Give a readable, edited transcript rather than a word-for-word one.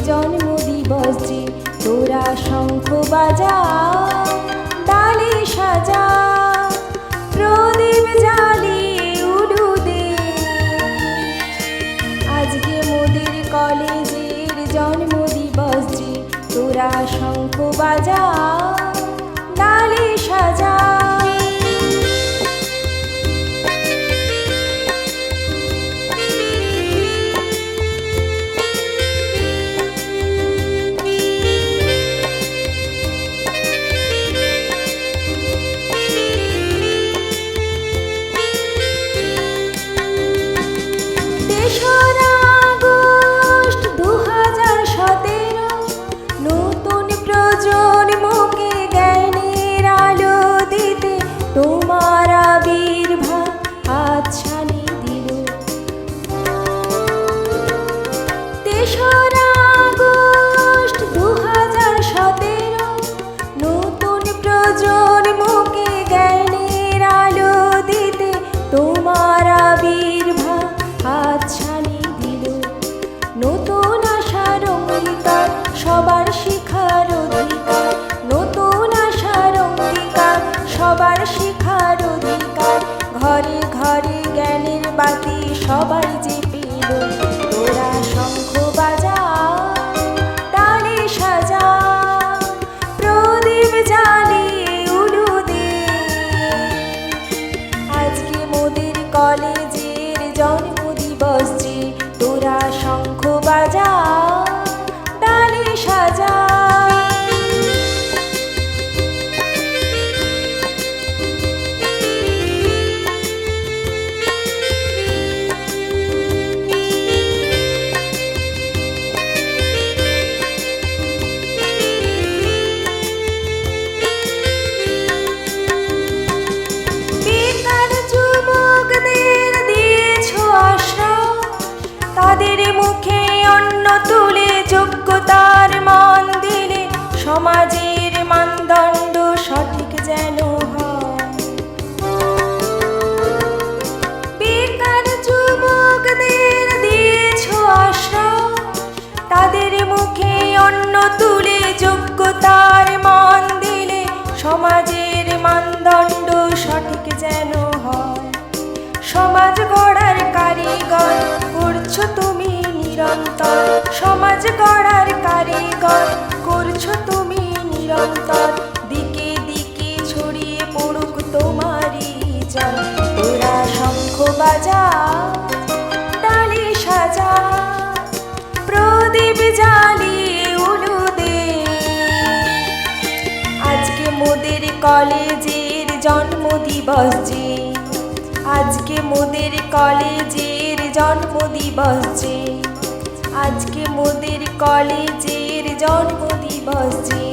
জন্মদিবস যে তোরা শঙ্খ বাজা, ডালে সাজা, প্রদীপ জ্বালিয়ে উলু দে। আজকে মোদের কলেজের জন্মদিবস যে তোরা শঙ্খ বাজা, ডালে সাজা। তোমার আবির্ভাব হাতছানি দিল। ৩রা আগস্ট ২০১৭ নতুন প্রজন্মকে জ্ঞানের আলো দিতে তোমার আবির্ভাব হাতছানি দিল। নতুন আশার অঙ্গীকার, সবার শিখার অধিকার, নতুন আশার অঙ্গীকার, সবার শিখার অধিকার। ঘরে ঘরে জ্ঞানের বাতি সবাই যে পেল। তোরা শঙ্খ বাজা, ডালে সাজা, প্রদীপ জ্বালিয়ে উলু দে। আজকে মোদের কলেজের জন্মদিবস যে তোরা শঙ্খ বাজা, ডালে সাজা। তাদের মুখে অন্ন তুলে যোগ্যতার মান দিলে সমাজের মানদণ্ড সঠিক যেন হয়। বেকার যুবকদের দিয়েছ আশ্রয়, তাদের মুখে অন্ন তুলে যোগ্যতার মান দিলে সমাজের মানদণ্ড সঠিক যেন হয়। সমাজ গড়ার কারিগর করছো তুমি নিরন্তর, সমাজ গড়ার কারিগর করছো তুমি নিরন্তর। দিকে দিকে ছড়িয়ে পড়ুক তোমারই জয়। তোরা শঙ্খ বাজা, ডালে সাজা, প্রদীপ জ্বালিয়ে উলু দে। আজকে মোদের কলেজের জন্মদিবস যে, আজকে মোদের কলেজের জন্মদিবস যে, আজকে মোদের কলেজের জন্মদিবস যে।